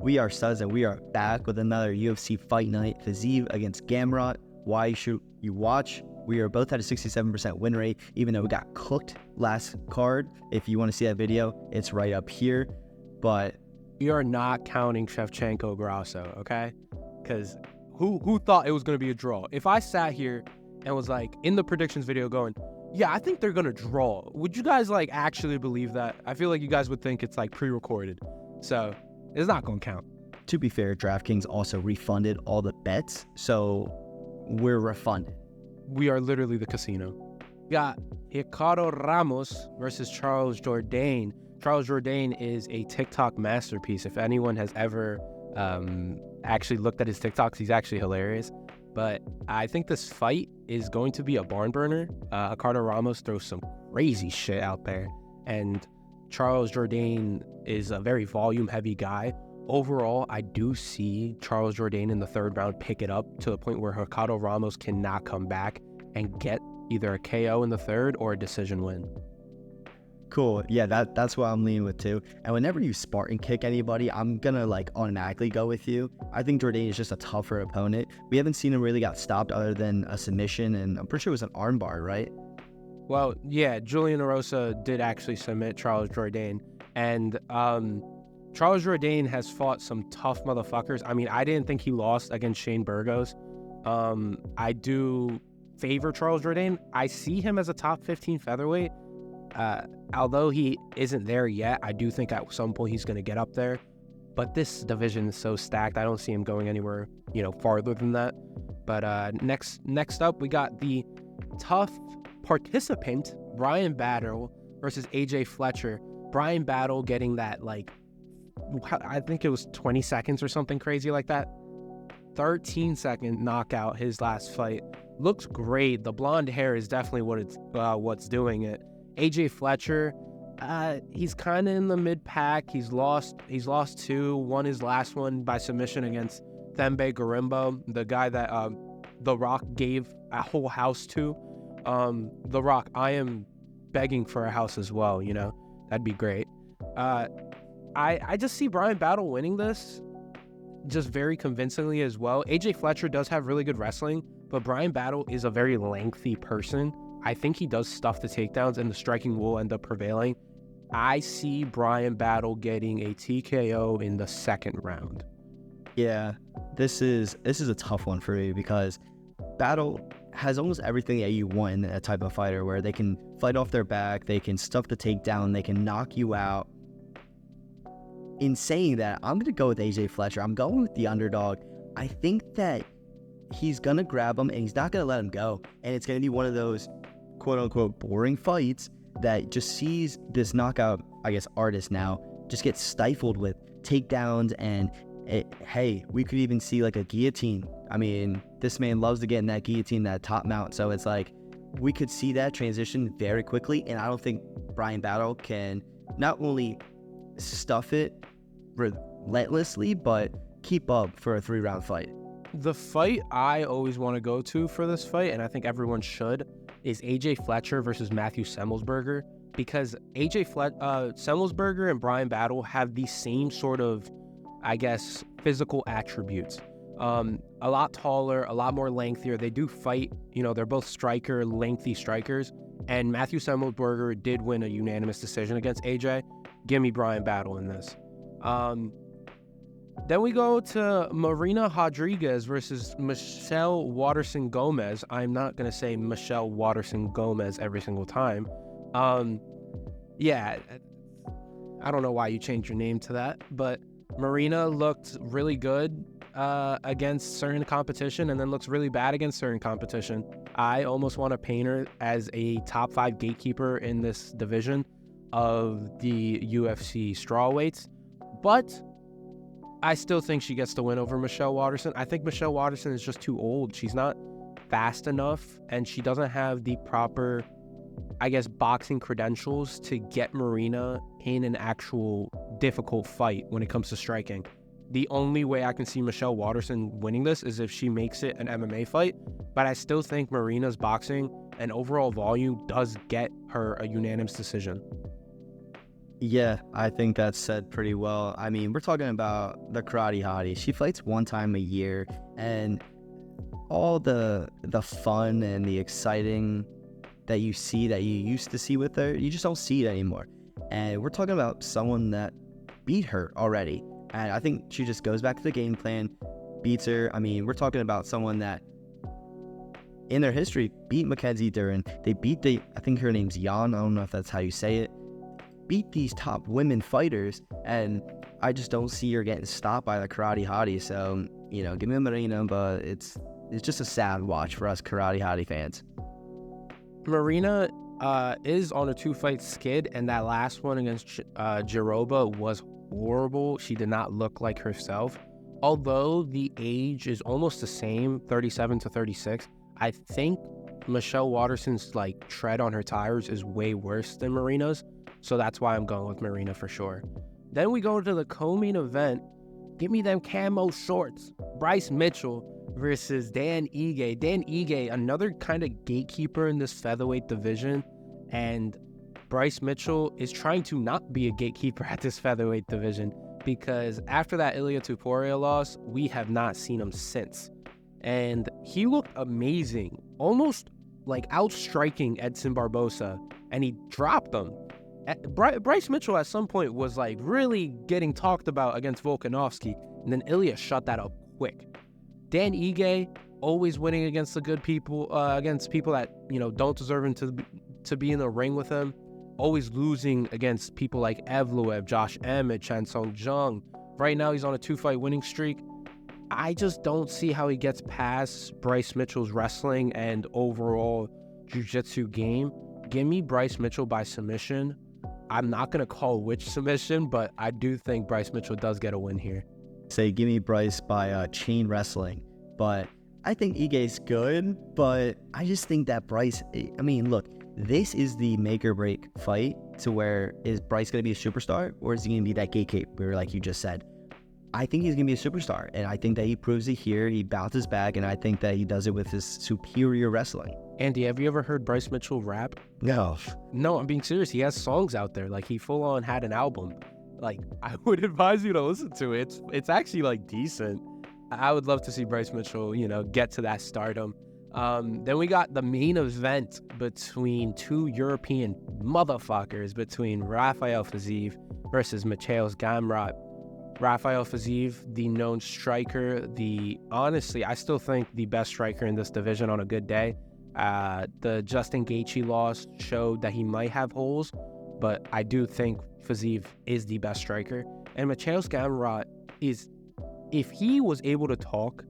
We are Suz, and we are back with another UFC Fight Night. Fiziev against Gamrot. Why should you watch? We are both at a 67% win rate, even though we got cooked last card. If you want to see that video, it's right up here. But we are not counting Shevchenko Grasso, okay? Because who thought it was going to be a draw? If I sat here and was like in the predictions video going, yeah, I think they're going to draw, would you guys like actually believe that? I feel like you guys would think it's like pre-recorded. So it's not going to count. To be fair, DraftKings also refunded all the bets, so we're refunded. We are literally the casino. We got Ricardo Ramos versus Charles Jourdain. Charles Jourdain is a TikTok masterpiece. If anyone has ever actually looked at his TikToks, he's actually hilarious. But I think this fight is going to be a barn burner. Ricardo Ramos throws some crazy shit out there, and Charles Jourdain is a very volume-heavy guy. Overall, I do see Charles Jourdain in the third round pick it up to the point where Ricardo Ramos cannot come back and get either a KO in the third or a decision win. Cool. Yeah, that's what I'm leaning with too. And whenever you Spartan kick anybody, I'm gonna like automatically go with you. I think Jourdain is just a tougher opponent. We haven't seen him really got stopped other than a submission, and I'm pretty sure it was an armbar, right? Well, yeah, Julian Erosa did actually submit Charles Jourdain, and Charles Jourdain has fought some tough motherfuckers. I mean, I didn't think he lost against Shane Burgos. I do favor Charles Jourdain. I see him as a top 15 featherweight. Although he isn't there yet, I do think at some point he's going to get up there. But this division is so stacked, I don't see him going anywhere, farther than that. But next up, we got the tough participant, Bryan Battle versus AJ Fletcher. Bryan Battle getting that, I think it was 20 seconds or something crazy like that. 13-second knockout his last fight. Looks great. The blonde hair is definitely what's doing it. AJ Fletcher, he's kind of in the mid-pack. He's lost two. Won his last one by submission against Thembe Gorimbo, the guy that The Rock gave a whole house to. The Rock, I am begging for a house as well, That'd be great. I just see Bryan Battle winning this just very convincingly as well. AJ Fletcher does have really good wrestling, but Bryan Battle is a very lengthy person. I think he does stuff the takedowns, and the striking will end up prevailing. I see Bryan Battle getting a TKO in the second round. Yeah, this is a tough one for me because Battle has almost everything that you want in that type of fighter, where they can fight off their back, they can stuff the takedown, they can knock you out. In saying that, I'm going to go with AJ Fletcher. I'm going with the underdog. I think that he's going to grab him and he's not going to let him go. And it's going to be one of those quote-unquote boring fights that just sees this knockout, artist now just get stifled with takedowns. And hey, we could even see like a guillotine. I mean, this man loves to get in that guillotine, that top mount. So it's like we could see that transition very quickly. And I don't think Bryan Battle can not only stuff it relentlessly, but keep up for a 3-round fight. The fight I always want to go to for this fight, and I think everyone should, is AJ Fletcher versus Matthew Semelsberger, because Semelsberger and Bryan Battle have the same sort of, physical attributes. A lot taller, a lot more lengthier. They do fight, they're both lengthy strikers, and Matthew Semelsberger did win a unanimous decision against AJ. Give me Bryan Battle in this. Then we go to Marina Rodriguez versus Michelle Waterson Gomez. I'm not going to say Michelle Waterson Gomez every single time. Yeah, I don't know why you changed your name to that, but Marina looked really good against certain competition and then looks really bad against certain competition. I almost want to paint her as a top 5 gatekeeper in this division of the UFC strawweights, but I still think she gets the win over Michelle Waterson. I think Michelle Waterson is just too old. She's not fast enough, and she doesn't have the proper, boxing credentials to get Marina in an actual difficult fight when it comes to striking. The only way I can see Michelle Waterson winning this is if she makes it an MMA fight, but I still think Marina's boxing and overall volume does get her a unanimous decision. Yeah, I think that's said pretty well. I mean, we're talking about the Karate Hottie. She fights one time a year, and all the fun and the exciting that you see that you used to see with her, you just don't see it anymore. And we're talking about someone that beat her already. And I think she just goes back to the game plan, beats her. I mean, we're talking about someone that in their history beat Mackenzie Dern. They beat I think her name's Jan. I don't know if that's how you say it. Beat these top women fighters, and I just don't see her getting stopped by the Karate Hottie. So, give me a Marina, but it's just a sad watch for us Karate Hottie fans. Marina is on a 2-fight skid, and that last one against Jaroba was horrible. She did not look like herself. Although the age is almost the same, 37 to 36, I think Michelle Waterson's tread on her tires is way worse than Marina's. So that's why I'm going with Marina for sure. Then we go to the co-main event. Give me them camo shorts. Bryce Mitchell versus Dan Ige. Dan Ige, another kind of gatekeeper in this featherweight division. And Bryce Mitchell is trying to not be a gatekeeper at this featherweight division, because after that Ilia Topuria loss, we have not seen him since. And he looked amazing, almost outstriking Edson Barbosa, and he dropped him. Bryce Mitchell at some point was really getting talked about against Volkanovski, and then Ilya shut that up quick. Dan Ige always winning against the good people, against people that don't deserve him to be in the ring with him. Always losing against people like Evloev, Josh Emmett, Chan Sung Jung. Right now he's on a 2-fight winning streak. I just don't see how he gets past Bryce Mitchell's wrestling and overall jiu-jitsu game. Give me Bryce Mitchell by submission. I'm not going to call which submission, but I do think Bryce Mitchell does get a win here. Say, give me Bryce by chain wrestling. But I think Ige's good, but I just think that Bryce, look, this is the make or break fight to where is Bryce going to be a superstar, or is he going to be that gatekeeper like you just said? I think he's going to be a superstar, and I think that he proves it here. He bounces back, and I think that he does it with his superior wrestling. Andy, have you ever heard Bryce Mitchell rap? No. No, I'm being serious. He has songs out there. He full on had an album. I would advise you to listen to it. It's actually decent. I would love to see Bryce Mitchell, get to that stardom. Then we got the main event between two European motherfuckers, between Rafael Fiziev versus Mateusz Gamrot. Rafael Fiziev, the known striker, honestly, I still think the best striker in this division on a good day. The Justin Gaethje loss showed that he might have holes, but I do think Fiziev is the best striker. And Mateusz Gamrot is, if he was able to talk,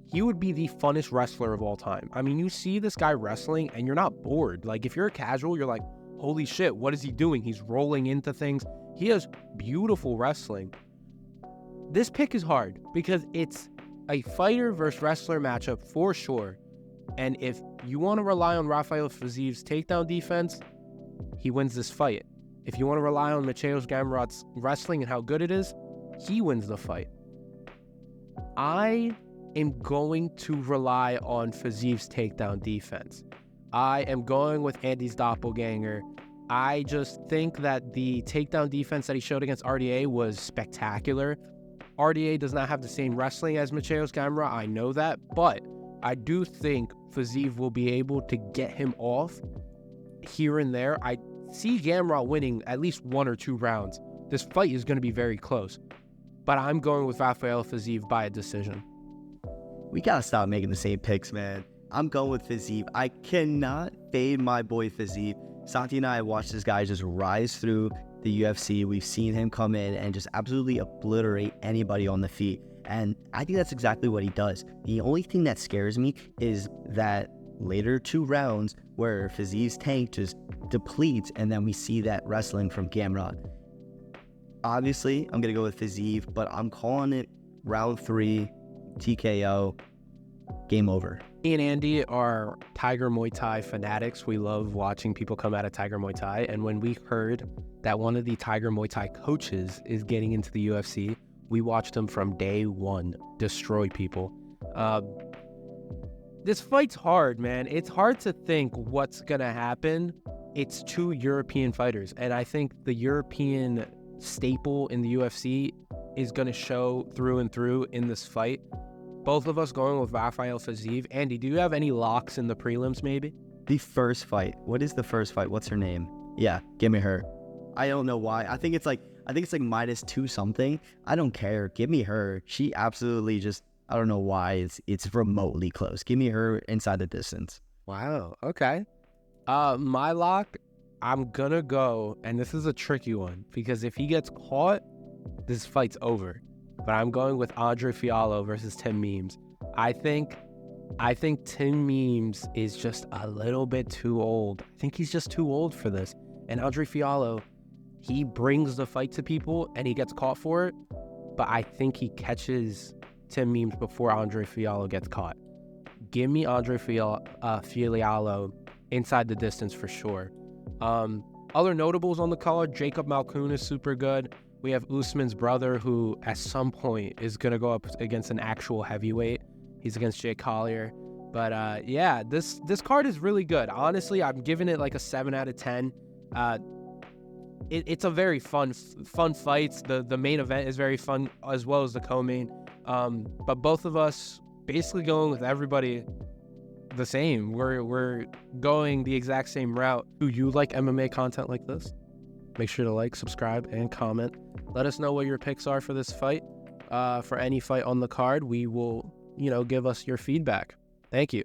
he would be the funnest wrestler of all time. You see this guy wrestling and you're not bored. If you're a casual, you're like, holy shit, what is he doing? He's rolling into things. He has beautiful wrestling. This pick is hard because it's a fighter versus wrestler matchup for sure. And if you want to rely on Rafael Fiziev's takedown defense, he wins this fight. If you want to rely on Mateusz Gamrot's wrestling and how good it is, he wins the fight. I am going to rely on Fiziev's takedown defense. I am going with Andy's doppelganger. I just think that the takedown defense that he showed against RDA was spectacular. RDA does not have the same wrestling as Mateusz Gamrot, I know that, but I do think Fiziev will be able to get him off here and there. I see Gamrot winning at least 1 or 2 rounds. This fight is going to be very close, but I'm going with Rafael Fiziev by a decision. We gotta stop making the same picks, man. I'm going with Fiziev. I cannot fade my boy Fiziev. Santi and I have watched this guy just rise through the UFC. We've seen him come in and just absolutely obliterate anybody on the feet. And I think that's exactly what he does. The only thing that scares me is that later 2 rounds where Fiziev's tank just depletes, and then we see that wrestling from Gamrot. Obviously, I'm going to go with Fiziev, but I'm calling it round 3, TKO, game over. Me and Andy are Tiger Muay Thai fanatics. We love watching people come out of Tiger Muay Thai. And when we heard that one of the Tiger Muay Thai coaches is getting into the UFC, we watched him from day one destroy people. This fight's hard, man. It's hard to think what's going to happen. it's two European fighters, and I think the European staple in the UFC is going to show through and through in this fight. Both of us going with Rafael Fiziev. Andy, do you have any locks in the prelims maybe? The first fight. What is the first fight? What's her name? Yeah, give me her. I don't know why. I think it's like -2 something. I don't care. Give me her. She absolutely just, I don't know why it's remotely close. Give me her inside the distance. Wow. Okay. My lock, I'm gonna go, and this is a tricky one because if he gets caught, this fight's over. But I'm going with Andre Fiallo versus Tim Means. I think Tim Means is just a little bit too old. I think he's just too old for this. And Andre Fiallo, he brings the fight to people and he gets caught for it. But I think he catches Tim Means before Andre Fiallo gets caught. Give me Andre Fiallo inside the distance for sure. Other notables on the card, Jacob Malkoun is super good. We have Usman's brother, who at some point is going to go up against an actual heavyweight. He's against Jay Collier. But yeah, this card is really good. Honestly, I'm giving it like a 7 out of 10. It's a very fun fights. The main event is very fun as well as the co-main. But both of us basically going with everybody the same. We're going the exact same route. Do you like MMA content like this? Make sure to like, subscribe, and comment. Let us know what your picks are for this fight. For any fight on the card, we will, give us your feedback. Thank you.